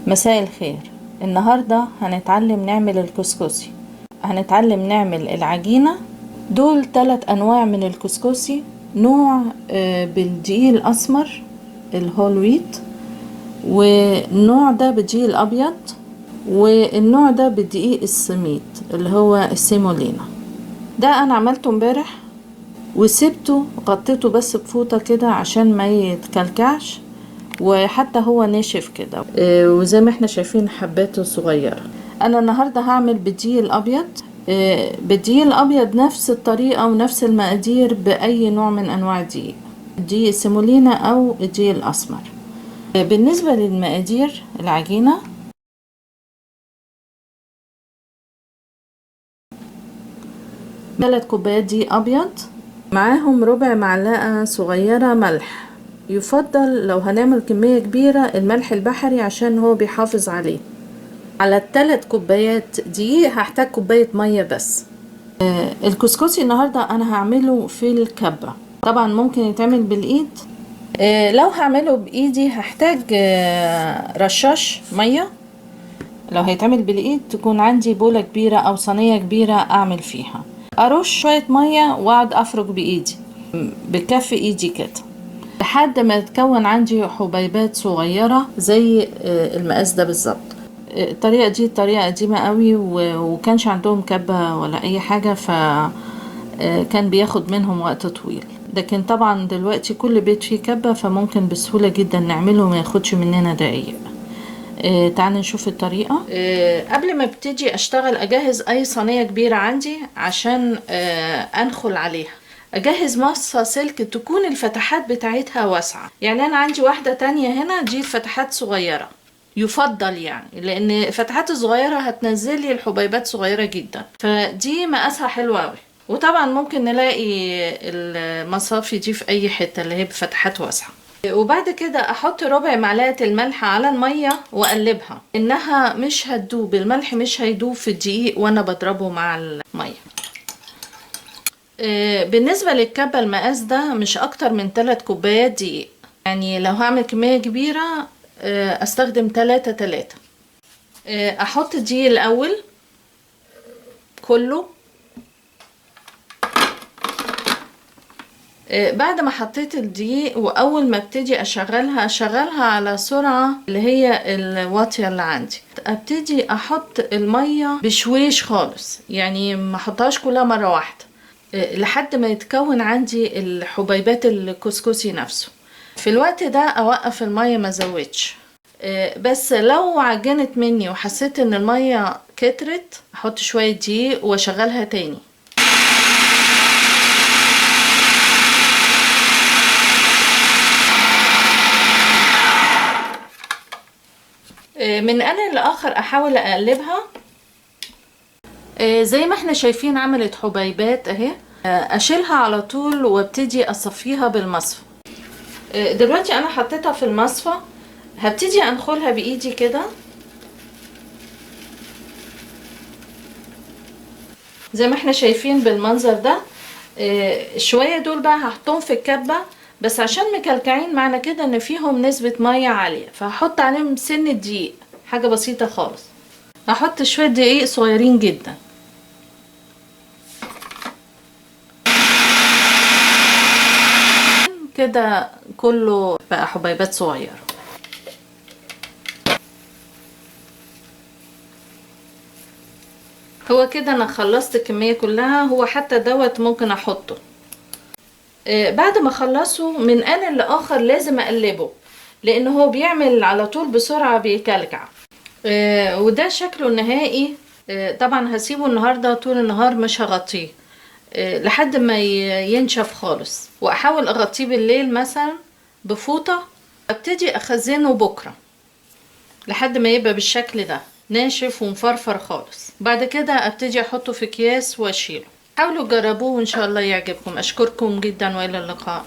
مساء الخير. النهاردة هنتعلم نعمل الكسكسي، هنتعلم نعمل العجينة. دول 3 أنواع من الكسكسي. نوع بالدقيق الأسمر الهول ويت، والنوع ده بالدقيق الأبيض، والنوع ده بالدقيق السميد اللي هو السيمولينا. ده أنا عملته امبارح وسبته، غطيته بس بفوطة كده عشان ما يتكلكعش، وحتى هو ناشف كده وزي ما احنا شايفين حباته صغيرة. انا النهاردة هعمل بالدقيق الابيض. بالدقيق الابيض نفس الطريقة ونفس المقادير باي نوع من انواع الدقيق، الدقيق السيمولينا او الدقيق الاسمر. بالنسبة للمقادير العجينة، 3 كوبايات دقيق ابيض، معاهم ربع معلقة صغيرة ملح. يفضل لو هنعمل كمية كبيرة الملح البحري عشان هو بيحافظ عليه. على 3 كوبايات دقيق هحتاج كوباية مية بس. الكسكسي النهاردة انا هعمله في الكبة، طبعا ممكن يتعمل بالايد. لو هعمله بايدي هحتاج رشاش مية. لو هيتعمل بالايد تكون عندي بولة كبيرة او صينية كبيرة اعمل فيها، ارش شوية مية واقعد افرك بايدي بكف ايدي كده لحد ما تكون عندي حبيبات صغيرة زي المقاس ده بالظبط. الطريقة دي طريقة قديمة قوي وكانش عندهم كبة ولا اي حاجة، فكان بياخد منهم وقت طويل. لكن طبعا دلوقتي كل بيت فيه كبة، فممكن بسهولة جدا نعمله وما ياخدش مننا دقايق. تعالوا نشوف الطريقة. قبل ما ابتدي اشتغل اجهز اي صينية كبيرة عندي عشان انخل عليها. اجهز مصة سلك تكون الفتحات بتاعتها واسعة، يعني انا عندي واحدة تانية هنا دي فتحات صغيرة يفضل، يعني لان الفتحات الصغيرة هتنزل لي الحبيبات صغيرة جدا، فدي مقاسها حلو قوي. وطبعا ممكن نلاقي المصافي دي في اي حتة اللي هي بفتحات واسعة. وبعد كده احط ربع معلقة الملح على المية واقلبها، انها مش هتدوب، الملح مش هيدوب في الدقيق وانا بضربه مع المية. بالنسبة للكبة المقاس ده مش اكتر من 3 كوبايات دقيق، يعني لو هعمل كمية كبيرة استخدم 3. احط الدقيق الاول كله. بعد ما حطيت الدقيق واول ما ابتدي اشغلها على سرعة اللي هي الواطية اللي عندي، ابتدي احط المية بشويش خالص، يعني ما احطهاش كلها مرة واحدة لحد ما يتكون عندي الحبيبات الكسكسي نفسه. في الوقت ده اوقف المية ما زودش. بس لو عجنت مني وحسيت ان المية كترت احط شوية دقيق واشغلها تاني. من آن لآخر احاول اقلبها. زي ما احنا شايفين عملت حبيبات اهي. اشيلها على طول وابتدي اصفيها بالمصفى. دلوقتي انا حطيتها في المصفى، هبتدي انخلها بايدي كده زي ما احنا شايفين بالمنظر ده. شوية دول بقى هحطهم في الكبة، بس عشان مكلكعين معنى كده ان فيهم نسبة مية عالية، فهحط عليهم سن دقيق، حاجة بسيطة خالص. هحط شوية دقيق صغيرين جدا كده، كله بقى حبيبات صغيرة. هو كده انا خلصت الكمية كلها، هو حتى دوت ممكن احطه. بعد ما اخلصه من آن لآخر لازم اقلبه، لان هو بيعمل على طول بسرعة بيكلكع. وده شكله النهائي. طبعا هسيبه النهاردة طول النهار، مش هغطيه لحد ما ينشف خالص، واحاول اغطيه بالليل مثلا بفوطة. ابتدي اخزنه بكرة لحد ما يبقى بالشكل ده ناشف ومفرفر خالص. بعد كده ابتدي احطه في اكياس واشيله. حاولوا تجربوه وان شاء الله يعجبكم. اشكركم جدا والى اللقاء.